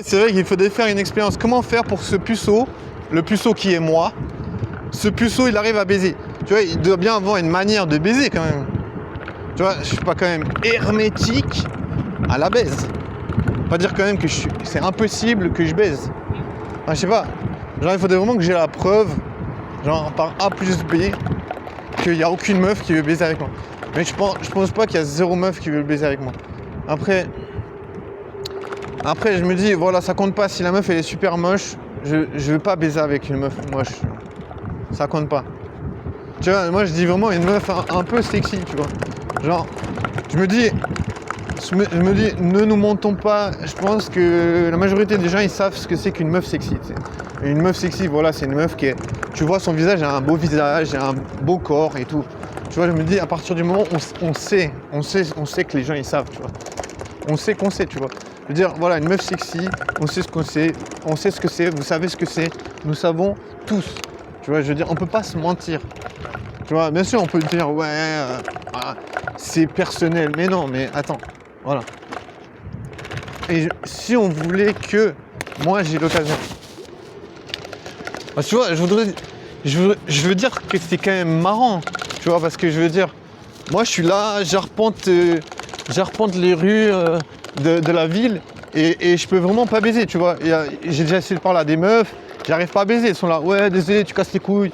C'est vrai qu'il faudrait faire une expérience. Comment faire pour que ce puceau, le puceau qui est moi, ce puceau il arrive à baiser. Tu vois, il doit bien avoir une manière de baiser quand même. Tu vois, je suis pas quand même hermétique à la baise. Pas dire quand même que c'est impossible que je baise. Enfin, je sais pas. Genre il faudrait vraiment que j'ai la preuve, genre par A plus B, qu'il n'y a aucune meuf qui veut baiser avec moi. Mais je pense pas qu'il y a zéro meuf qui veut baiser avec moi. Après je me dis, voilà, ça compte pas. Si la meuf elle est super moche, je veux pas baiser avec une meuf moche. Ça compte pas. Tu vois, moi je dis vraiment une meuf un peu sexy, tu vois. Genre, je me dis, ne nous mentons pas. Je pense que la majorité des gens ils savent ce que c'est qu'une meuf sexy. T'sais. Une meuf sexy, voilà, c'est une meuf qui est. Tu vois, son visage a un beau visage, a un beau corps et tout. Tu vois, je me dis, à partir du moment où on sait que les gens ils savent, tu vois. On sait qu'on sait, tu vois. Je veux dire, voilà, une meuf sexy, on sait ce qu'on sait, on sait ce que c'est, vous savez ce que c'est, nous savons tous. Tu vois, je veux dire, on peut pas se mentir. Tu vois, bien sûr, on peut dire, ouais, c'est personnel, mais non, mais attends, voilà. Et si on voulait que moi j'ai l'occasion, tu vois, je veux dire que c'est quand même marrant, tu vois, parce que je veux dire, moi je suis là, j'arpente les rues de la ville et je peux vraiment pas baiser, tu vois. J'ai déjà essayé de parler à des meufs, j'arrive pas à baiser, elles sont là, ouais, désolé, tu casses les couilles.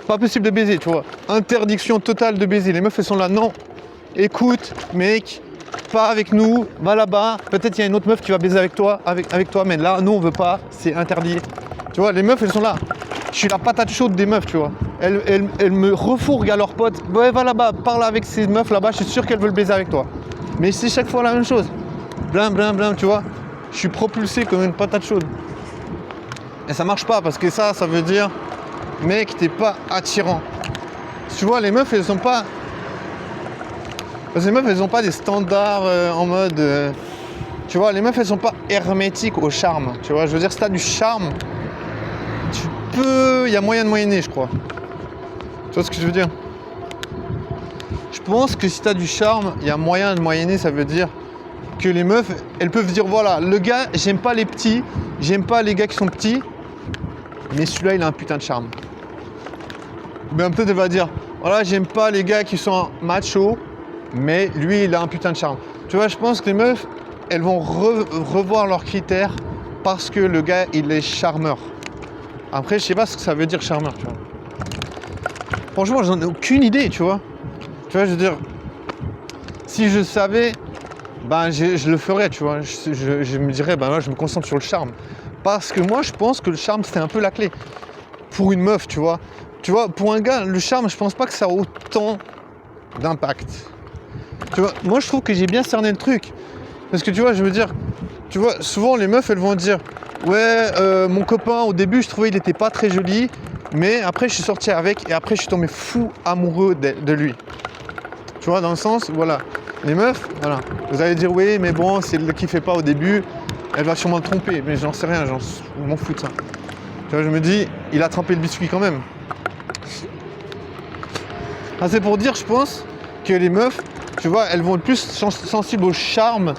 Pas possible de baiser, tu vois. Interdiction totale de baiser. Les meufs, elles sont là, non. Écoute, mec, pas avec nous, va là-bas. Peut-être il y a une autre meuf qui va baiser avec toi, mais là, nous, on veut pas, c'est interdit. Tu vois, les meufs, elles sont là. Je suis la patate chaude des meufs, tu vois. Elles me refourguent à leurs potes. Ouais, va là-bas, parle avec ces meufs là-bas, je suis sûr qu'elles veulent baiser avec toi. Mais c'est chaque fois la même chose. Blim, blim, blim, tu vois. Je suis propulsé comme une patate chaude. Et ça marche pas, parce que ça veut dire... Mec, t'es pas attirant. Tu vois, les meufs, elles ont pas... Parce que les meufs, elles ont pas des standards en mode... Tu vois, les meufs, elles sont pas hermétiques au charme. Tu vois, je veux dire, si t'as du charme, tu peux... Il y a moyen de moyenner, je crois. Tu vois ce que je veux dire? Je pense que si t'as du charme, il y a moyen de moyenner, ça veut dire que les meufs, elles peuvent dire, voilà, le gars, j'aime pas les petits, j'aime pas les gars qui sont petits, mais celui-là, il a un putain de charme. Ben peut-être elle va dire, voilà, j'aime pas les gars qui sont machos, mais lui, il a un putain de charme. Tu vois, je pense que les meufs, elles vont revoir leurs critères parce que le gars, il est charmeur. Après, je sais pas ce que ça veut dire charmeur, tu vois. Franchement, j'en ai aucune idée, tu vois. Tu vois, je veux dire, si je savais, ben je le ferais, tu vois. Je me dirais, ben là, je me concentre sur le charme. Parce que moi, je pense que le charme, c'est un peu la clé. Pour une meuf, tu vois. Tu vois, pour un gars, le charme, je pense pas que ça a autant d'impact. Tu vois, moi je trouve que j'ai bien cerné le truc. Parce que tu vois, je veux dire, tu vois, souvent les meufs, elles vont dire, ouais, mon copain, au début, je trouvais il était pas très joli, mais après, je suis sorti avec et après, je suis tombé fou amoureux de lui. Tu vois, dans le sens, voilà, les meufs, voilà, vous allez dire, oui, mais bon, si elle ne le kiffait pas au début, elle va sûrement le tromper, mais j'en sais rien, je m'en fous de ça. Tu vois, je me dis, il a trempé le biscuit quand même. Ah, c'est pour dire, je pense, que les meufs, tu vois, elles vont être plus sensibles au charme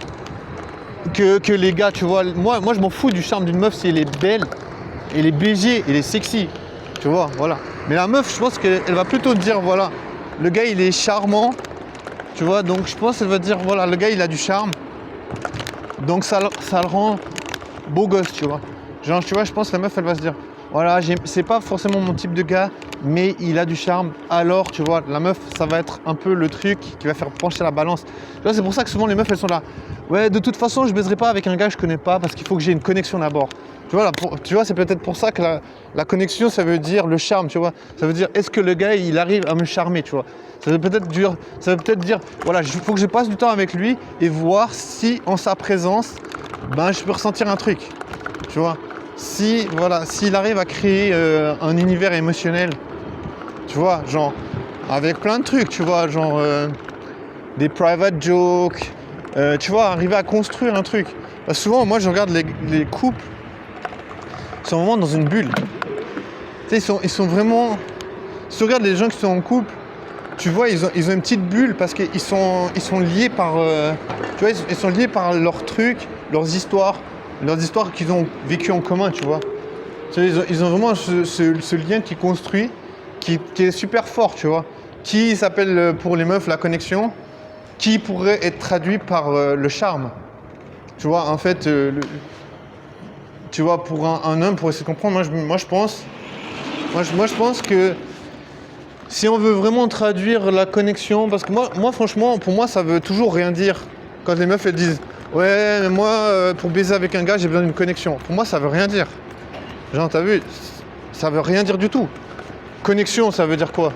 que les gars, tu vois. Moi, je m'en fous du charme d'une meuf si elle est belle, elle est BG, elle est sexy, tu vois, voilà. Mais la meuf, je pense qu'elle va plutôt dire, voilà, le gars, il est charmant, tu vois, donc je pense qu'elle va dire, voilà, le gars, il a du charme, donc ça le rend beau gosse, tu vois. Genre, tu vois, je pense que la meuf, elle va se dire, voilà, c'est pas forcément mon type de gars, mais il a du charme. Alors, tu vois, la meuf, ça va être un peu le truc qui va faire pencher la balance. Tu vois, c'est pour ça que souvent les meufs, elles sont là. Ouais, de toute façon, je baiserai pas avec un gars que je connais pas parce qu'il faut que j'ai une connexion d'abord. Tu vois, tu vois, c'est peut-être pour ça que la connexion, ça veut dire le charme, tu vois. Ça veut dire, est-ce que le gars, il arrive à me charmer, tu vois. Ça veut peut-être dire, voilà, il faut que je passe du temps avec lui et voir si, en sa présence, ben, je peux ressentir un truc, tu vois. S'il arrive à créer un univers émotionnel, tu vois, genre, avec plein de trucs, tu vois, genre, des private jokes, tu vois, arriver à construire un truc. Parce que souvent, moi, je regarde les couples, ils sont vraiment dans une bulle. Tu sais, ils sont vraiment... Si tu regardes les gens qui sont en couple, tu vois, ils ont une petite bulle parce qu'ils sont liés par... tu vois, ils sont liés par leurs trucs, leurs histoires. leurs histoires qu'ils ont vécues en commun, tu vois. Tu sais, ils ont vraiment ce lien qui construit, qui est super fort, tu vois. Qui s'appelle pour les meufs la connexion, qui pourrait être traduit par le charme. Tu vois, en fait, tu vois, pour un homme, pour essayer de comprendre, moi je pense que si on veut vraiment traduire la connexion, parce que moi franchement, pour moi, ça veut toujours rien dire. Quand les meufs elles disent, ouais, mais moi, pour baiser avec un gars, j'ai besoin d'une connexion. Pour moi, ça veut rien dire. Genre, t'as vu, ça veut rien dire du tout. Connexion, ça veut dire quoi?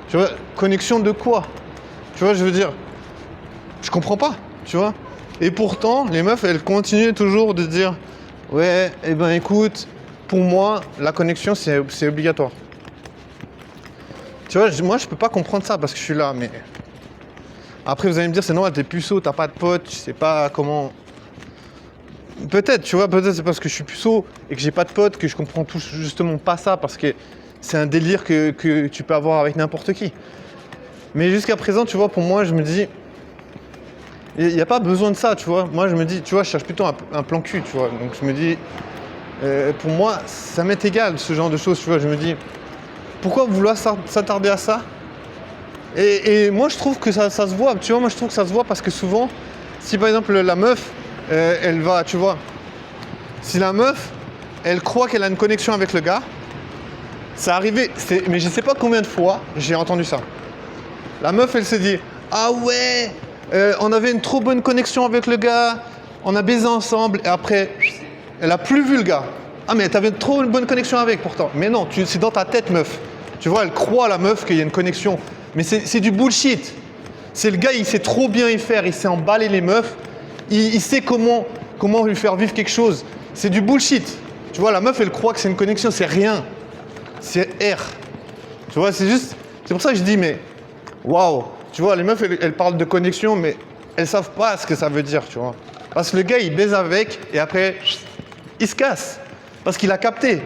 Tu vois, connexion de quoi? Tu vois, je veux dire, je comprends pas, tu vois. Et pourtant, les meufs, elles continuent toujours de dire, ouais, eh ben écoute, pour moi, la connexion, c'est obligatoire. Tu vois, moi, je peux pas comprendre ça parce que je suis là, mais... Après, vous allez me dire, c'est normal, t'es puceau, t'as pas de potes, tu sais pas comment... Peut-être, tu vois, peut-être c'est parce que je suis puceau et que j'ai pas de potes que je comprends tout justement pas ça, parce que c'est un délire que tu peux avoir avec n'importe qui. Mais jusqu'à présent, tu vois, pour moi, je me dis... Il n'y a pas besoin de ça, tu vois. Moi, je me dis, tu vois, je cherche plutôt un plan cul, tu vois. Donc, je me dis, pour moi, ça m'est égal, ce genre de choses, tu vois. Je me dis, pourquoi vouloir s'attarder à ça? Et moi, je trouve que ça se voit, tu vois. Moi, je trouve que ça se voit parce que souvent, si par exemple, la meuf, elle va, tu vois, si la meuf, elle croit qu'elle a une connexion avec le gars, ça arrivé, mais je sais pas combien de fois j'ai entendu ça. La meuf, elle se dit, ah ouais, on avait une trop bonne connexion avec le gars, on a baisé ensemble, et après, elle a plus vu le gars. Ah mais t'avais trop une bonne connexion avec pourtant. Mais non, c'est dans ta tête, meuf. Tu vois, elle croit, la meuf, qu'il y a une connexion. Mais c'est du bullshit. C'est le gars, il sait trop bien y faire, il sait emballer les meufs, il sait comment lui faire vivre quelque chose. C'est du bullshit. Tu vois, la meuf, elle croit que c'est une connexion, c'est rien. C'est R. Tu vois, c'est pour ça que je dis, mais waouh. Tu vois, les meufs, elles parlent de connexion, mais elles savent pas ce que ça veut dire, tu vois. Parce que le gars, il baise avec, et après, il se casse. Parce qu'il a capté.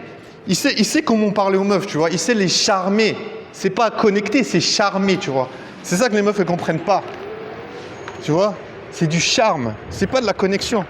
Il sait comment parler aux meufs, tu vois. Il sait les charmer. C'est pas connecter, c'est charmer, tu vois. C'est ça que les meufs, elles comprennent pas. Tu vois, c'est du charme. C'est pas de la connexion.